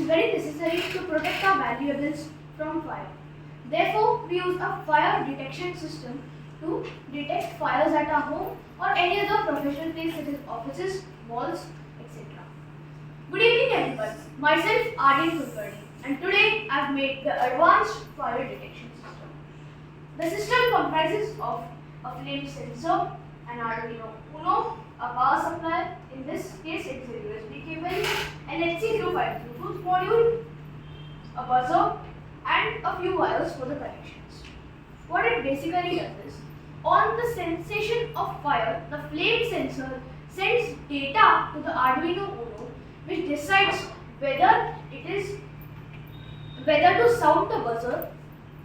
is very necessary to protect our valuables from fire. Therefore, we use a fire detection system to detect fires at our home or any other professional place such as offices, malls, etc. Good evening everyone, myself Aaryan, and today I have made the advanced fire detection system. The system comprises of a flame sensor, an Arduino Uno, a power supply, in this case it is a USB cable, an HC05 Bluetooth module, a buzzer and a few wires for the connections. What it basically does is, on the sensation of fire, the flame sensor sends data to the Arduino Uno which decides whether to sound the buzzer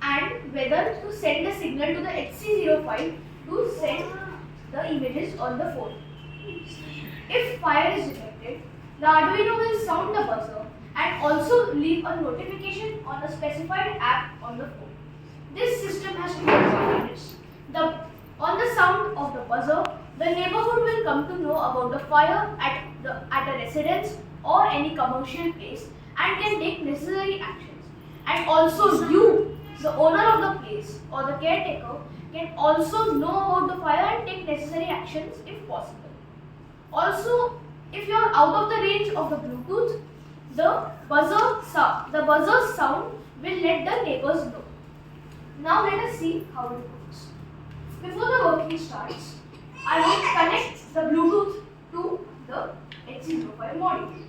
and whether to send a signal to the HC05 to send the images on the phone. If fire is detected, the Arduino will sound the buzzer and also leave a notification on a specified app on the phone. This system has two advantages. On the sound of the buzzer, the neighborhood will come to know about the fire at a residence or any commercial place and can take necessary actions. And also you, the owner of the place or the caretaker, can also know about the fire and take necessary actions if possible. Also, if you are out of the range of the Bluetooth, the buzzer sound will let the neighbors know. Now let us see how it works. Before the working starts, I will connect the Bluetooth to the HC05 module.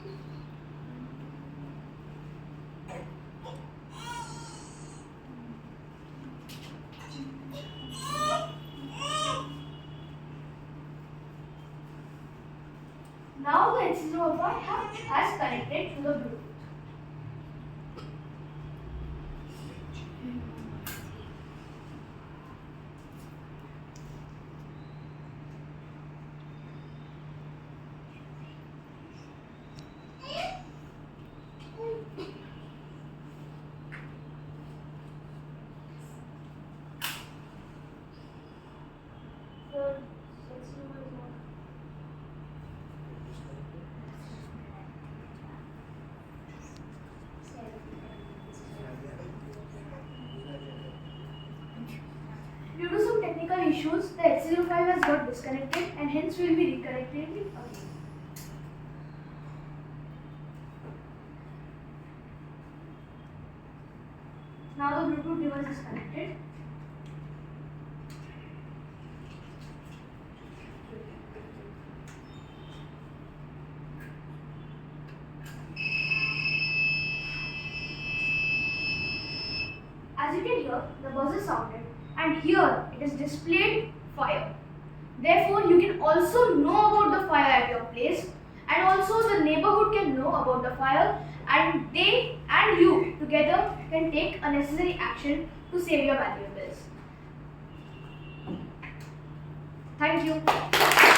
Now the HC05 has connected to the Bluetooth. Due to some technical issues, the HC05 has got disconnected and hence we will be reconnecting it again. Now the Bluetooth device is connected. As you can hear, the buzzer sounded and here it is displayed fire. Therefore, you can also know about the fire at your place and also the neighborhood can know about the fire and they and you together can take a necessary action to save your valuables. Thank you.